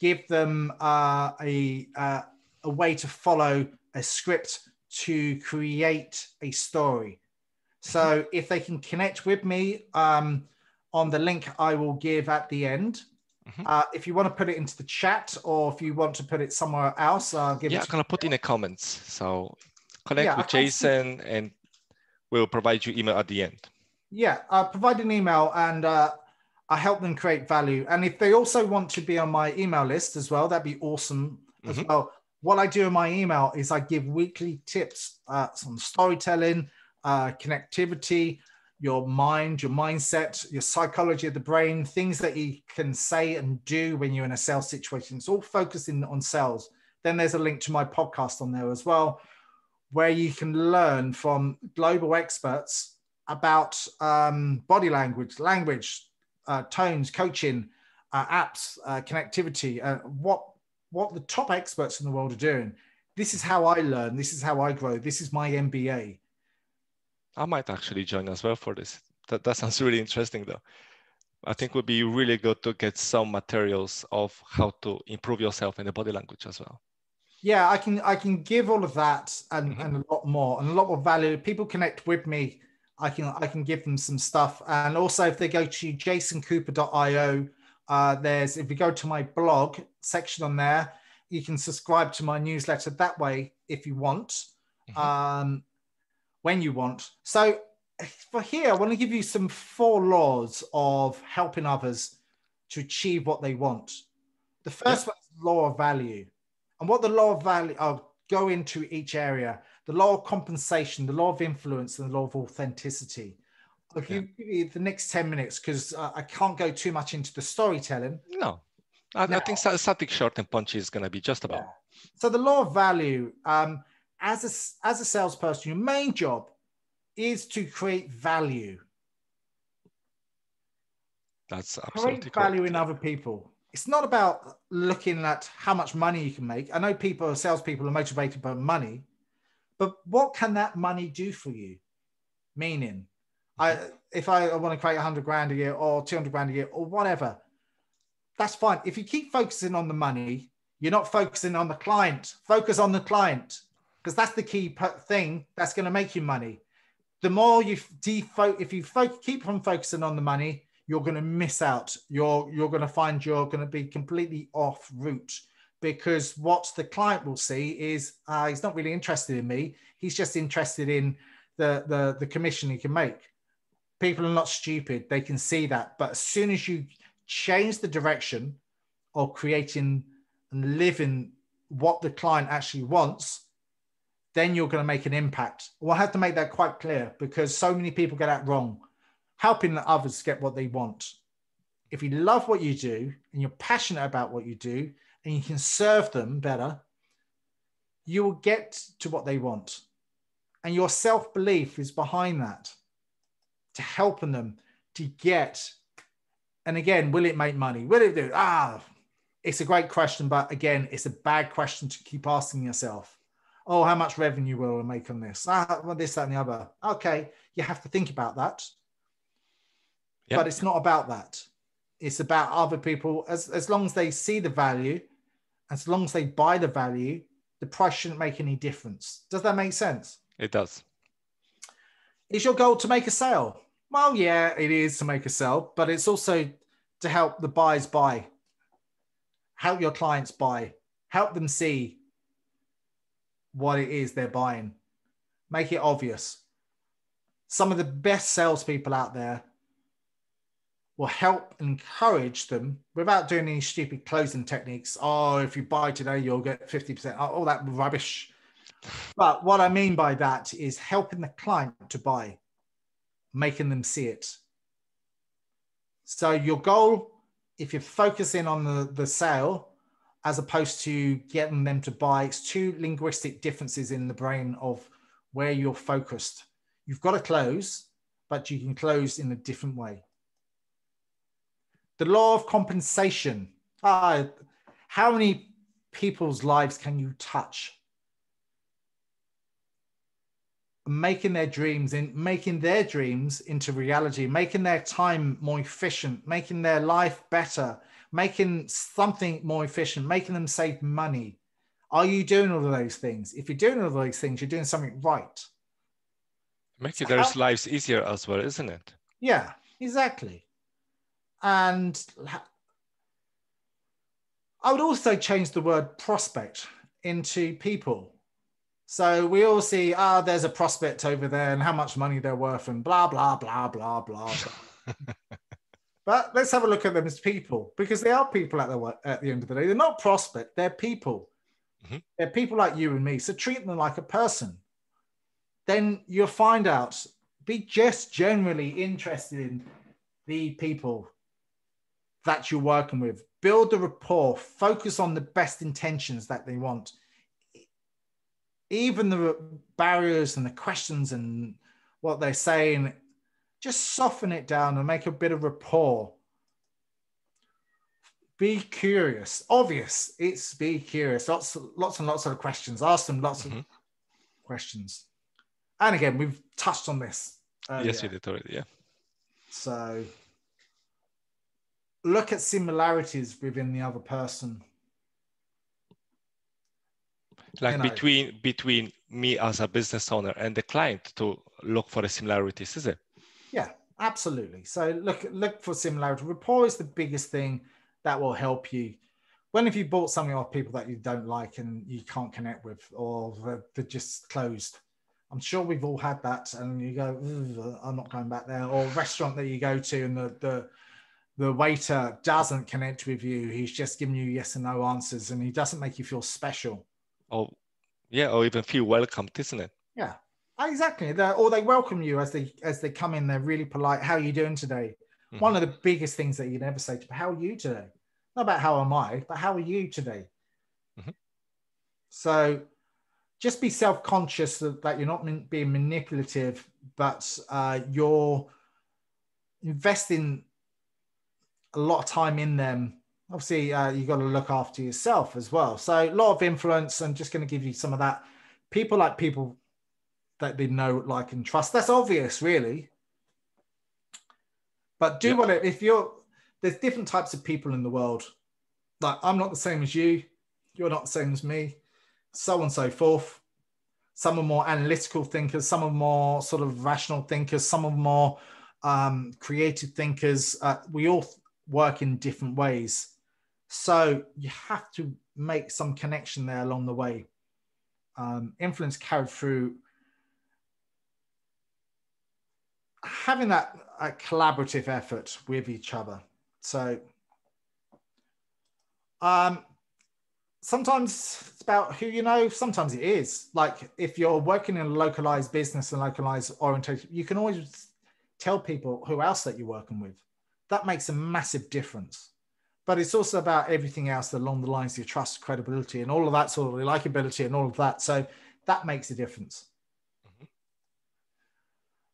give them a way to follow a script to create a story. So if they can connect with me on the link I will give at the end, if you want to put it into the chat or if you want to put it somewhere else, I'll give it to you. I'm going to put in the comments. So connect with Jason and we'll provide you email at the end. Yeah, I'll provide an email and I help them create value. And if they also want to be on my email list as well, that'd be awesome as well. What I do in my email is I give weekly tips on storytelling, connectivity, your mind, your mindset, your psychology of the brain, things that you can say and do when you're in a sales situation. It's all focusing on sales. Then there's a link to my podcast on there as well, where you can learn from global experts about body language, tones, coaching, apps, connectivity, what the top experts in the world are doing. This is how I learn. This is how I grow. This is my MBA. I might actually join as well for this. That sounds really interesting though. I think it would be really good to get some materials of how to improve yourself in the body language as well. Yeah, I can give all of that and a lot more and a lot more value. People connect with me. I can give them some stuff. And also if they go to jasoncooper.io, if you go to my blog section on there, you can subscribe to my newsletter that way if you want, when you want. So for here, I want to give you some 4 laws of helping others to achieve what they want. The first one is law of value. And what the law of value, I'll go into each area, the law of compensation, the law of influence, and the law of authenticity. I'll give you the next 10 minutes because I can't go too much into the storytelling. No, I think static, short, and punchy is going to be just about. So the law of value, as a salesperson, your main job is to create value. That's absolutely create correct. Value in other people. It's not about looking at how much money you can make. I know salespeople are motivated by money, but what can that money do for you? Meaning, if I want to create 100 grand a year or 200 grand a year or whatever, that's fine. If you keep focusing on the money, you're not focusing on the client. Focus on the client because that's the key thing that's going to make you money. The more you keep from focusing on the money, you're going to miss out. You're going to find you're going to be completely off route because what the client will see is he's not really interested in me. He's just interested in the commission he can make. People are not stupid. They can see that. But as soon as you change the direction of creating and living what the client actually wants, then you're going to make an impact. Well, I have to make that quite clear because so many people get that wrong. Helping others get what they want. If you love what you do and you're passionate about what you do and you can serve them better, you will get to what they want. And your self-belief is behind that, to helping them to get. And again, will it make money? Will it do? It's a great question, but again, it's a bad question to keep asking yourself. Oh, how much revenue will I make on this? Well, this, that, and the other. Okay, you have to think about that. But it's not about that. It's about other people. As long as they see the value, as long as they buy the value, the price shouldn't make any difference. Does that make sense? It does. Is your goal to make a sale? Well, yeah, it is to make a sale, but it's also to help the buyers buy. Help your clients buy. Help them see what it is they're buying. Make it obvious. Some of the best salespeople out there will help encourage them without doing any stupid closing techniques. Oh, if you buy today, you'll get 50%. All that rubbish. But what I mean by that is helping the client to buy, making them see it. So your goal, if you're focusing on the sale, as opposed to getting them to buy, it's 2 linguistic differences in the brain of where you're focused. You've got to close, but you can close in a different way. The law of compensation. How many people's lives can you touch? Making their dreams into reality, making their time more efficient, making their life better, making something more efficient, making them save money. Are you doing all of those things? If you're doing all of those things, you're doing something right. Making their lives easier as well, isn't it? Yeah, exactly. And I would also change the word prospect into people. So we all see, there's a prospect over there and how much money they're worth and blah, blah, blah, blah, blah, blah. But let's have a look at them as people, because they are people at the end of the day. They're not prospect, they're people. Mm-hmm. They're people like you and me. So treat them like a person. Then you'll find out, be just generally interested in the people that you're working with. Build the rapport, focus on the best intentions that they want. Even the barriers and the questions and what they're saying, just soften it down and make a bit of rapport. Be curious. Obvious. It's be curious. Lots and lots of questions. Ask them lots of questions. And again, we've touched on this earlier. Yes, we did already, yeah. So look at similarities within the other person. Like between me as a business owner and the client to look for the similarities, is it? Yeah, absolutely. So look for similarity. Rapport is the biggest thing that will help you. When have you bought something off people that you don't like and you can't connect with, or they're just closed? I'm sure we've all had that, and you go, I'm not going back there. Or a restaurant that you go to and the waiter doesn't connect with you. He's just giving you yes and no answers, and he doesn't make you feel special. Oh, yeah, or even feel welcomed, isn't it? Yeah, exactly. Or they welcome you as they come in. They're really polite. How are you doing today? Mm-hmm. One of the biggest things that you never say to them, how are you today? Not about how am I, but how are you today? Mm-hmm. So just be self-conscious that you're not being manipulative, but you're investing a lot of time in them. Obviously, you've got to look after yourself as well. So a lot of influence. I'm just going to give you some of that. People like people that they know, like, and trust. That's obvious, really. But do what there's different types of people in the world. Like, I'm not the same as you. You're not the same as me. So on and so forth. Some are more analytical thinkers. Some are more sort of rational thinkers. Some are more creative thinkers. We all work in different ways. So you have to make some connection there along the way. Influence carried through having that collaborative effort with each other. So sometimes it's about who you know. Sometimes it is. Like if you're working in a localized business and localized orientation, you can always tell people who else that you're working with. That makes a massive difference. But it's also about everything else along the lines of your trust, credibility, and all of that sort of likability and all of that. So that makes a difference. Mm-hmm.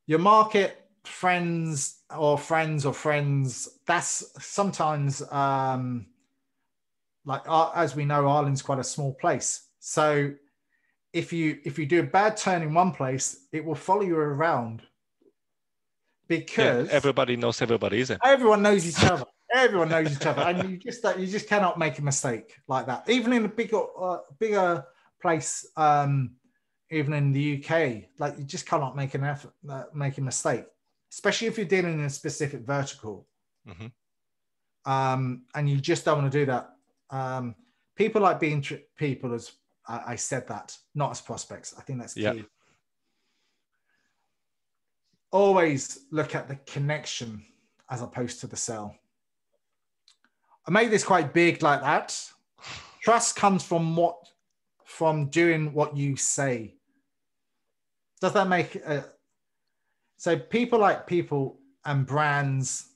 Your market, friends, that's sometimes as we know, Ireland's quite a small place. So if you do a bad turn in one place, it will follow you around, because everybody knows everybody, isn't it? Everyone knows each other. Everyone knows each other, and you just cannot make a mistake like that. Even in a bigger place, even in the UK, like you just cannot make make a mistake, especially if you're dealing in a specific vertical. Mm-hmm. And you just don't want to do that. People like being people, as I said that, not as prospects. I think that's key. Yeah. Always look at the connection as opposed to the sell. I made this quite big like that. Trust comes from doing what you say. Does that make so people like people and brands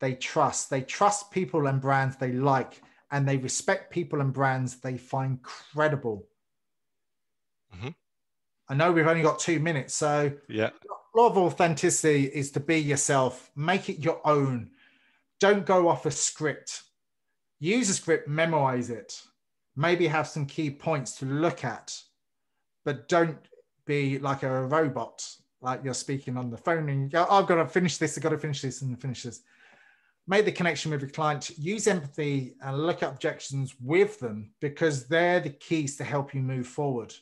they trust people and brands they like, and they respect people and brands they find credible. Mm-hmm. I know we've only got 2 minutes, so yeah. A lot of authenticity is to be yourself, make it your own. Don't go off a script. use a script, memorize it, maybe have some key points to look at, but don't be like a robot, like you're speaking on the phone and you go, oh, I've got to finish this, I've got to finish this and finish this. Make the connection with your client, use empathy and look at objections with them, because they're the keys to help you move forward.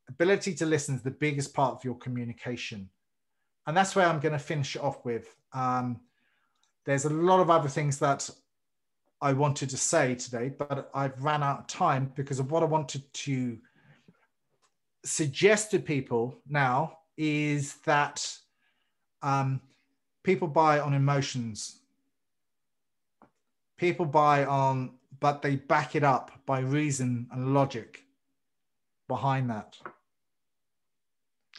Ability to listen is the biggest part of your communication. And that's where I'm going to finish it off with. There's a lot of other things that I wanted to say today, but I've ran out of time because of what I wanted to suggest to people now is that people buy on emotions. People buy on, but they back it up by reason and logic behind that.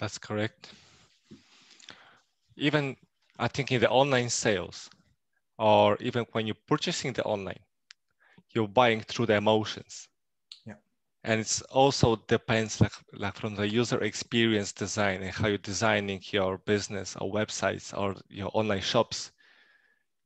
That's correct. Even I think in the online sales, or even when you're purchasing the online, you're buying through the emotions. Yeah. And it's also depends like from the user experience design and how you're designing your business or websites or your online shops.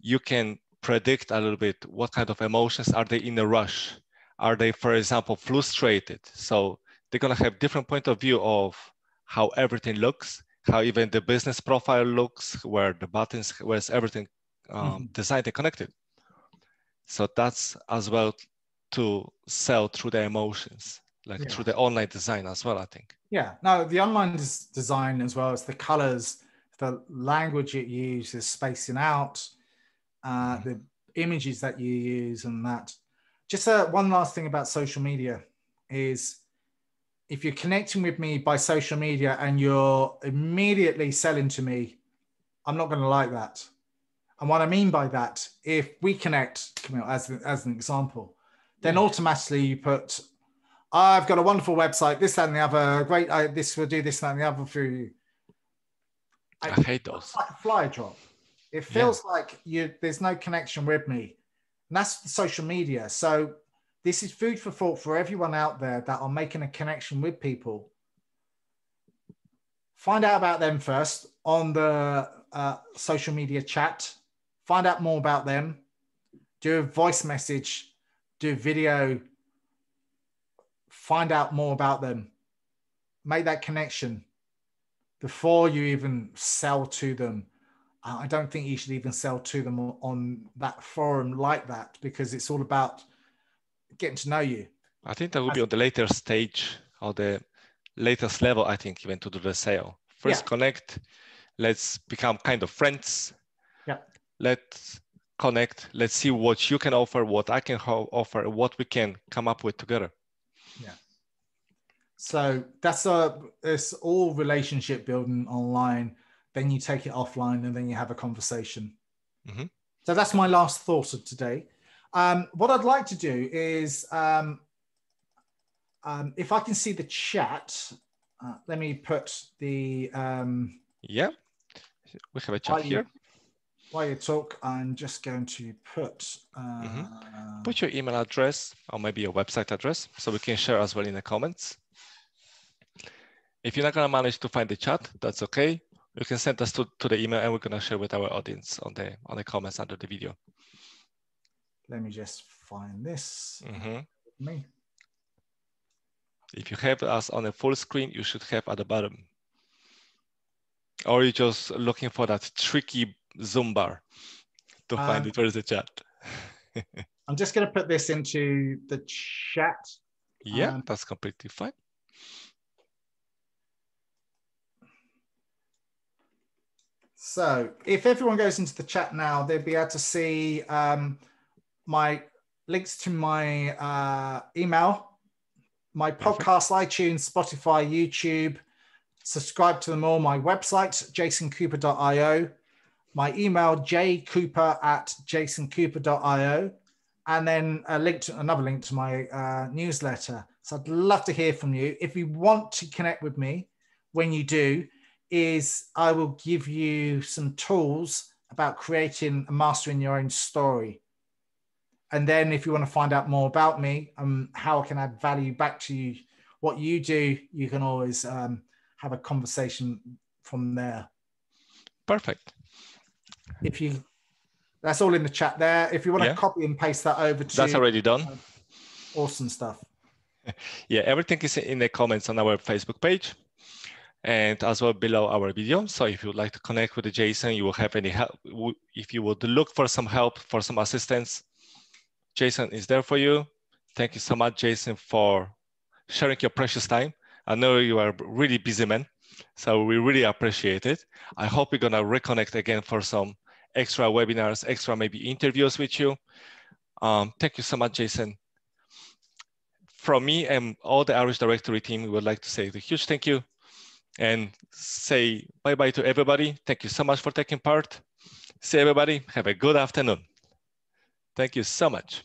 You can predict a little bit what kind of emotions. Are they in a rush? Are they, for example, frustrated? So they're gonna have different point of view of how everything looks, how even the business profile looks, where the buttons, where's everything designed and connected. So that's as well to sell through the emotions, like through the online design as well, I think. Yeah, no, the online design as well as the colors, the language it uses, spacing out, the images that you use and that. Just one last thing about social media is if you're connecting with me by social media and you're immediately selling to me, I'm not going to like that. And what I mean by that, if we connect, Camille, as an example, then automatically you put, I've got a wonderful website, this, that, and the other, great, this will do this, that, and the other for you. I hate those. It's like a fly drop. It feels like there's no connection with me. And that's the social media. So this is food for thought for everyone out there that are making a connection with people. Find out about them first on the social media chat. Find out more about them. Do a voice message. Do a video. Find out more about them. Make that connection before you even sell to them. I don't think you should even sell to them on that forum like that, because it's all about getting to know you. I think that will be on the later stage or the latest level, I think, even to do the sale. First connect, let's become kind of friends. Yeah. Let's connect, let's see what you can offer, what I can offer, what we can come up with together. Yeah. So it's all relationship building online. Then you take it offline and then you have a conversation. Mm-hmm. So that's my last thought of today. What I'd like to do is, if I can see the chat, let me put the... yeah, we have a chat here. While you talk, I'm just going to put... put your email address or maybe your website address so we can share as well in the comments. If you're not going to manage to find the chat, that's okay. You can send us to the email and we're going to share with our audience on the comments under the video. Let me just find this. Me. If you have us on a full screen, you should have at the bottom. Or you're just looking for that tricky Zoom bar to find it. Where is the chat? I'm just going to put this into the chat. Yeah, that's completely fine. So if everyone goes into the chat now, they'll be able to see my links to my email, my podcast, iTunes, Spotify, YouTube. Subscribe to them all. My website, jasoncooper.io. My email, jcooper@jasoncooper.io. And then another link to my newsletter. So I'd love to hear from you. If you want to connect with me, when you do, I will give you some tools about creating and mastering your own story. And then if you want to find out more about me and how I can add value back to you, what you do, you can always have a conversation from there. Perfect. If you That's all in the chat there. If you want to Yeah. copy and paste that over to... That's already done. Awesome stuff. Yeah, everything is in the comments on our Facebook page and as well below our video. So if you would like to connect with Jason, you will have any help. If you would look for some help, for some assistance, Jason is there for you. Thank you so much, Jason, for sharing your precious time. I know you are a really busy man, so we really appreciate it. I hope we're gonna reconnect again for some extra webinars, extra maybe interviews with you. Thank you so much, Jason. From me and all the Irish Directory team, we would like to say a huge thank you and say bye-bye to everybody. Thank you so much for taking part. See everybody, have a good afternoon. Thank you so much.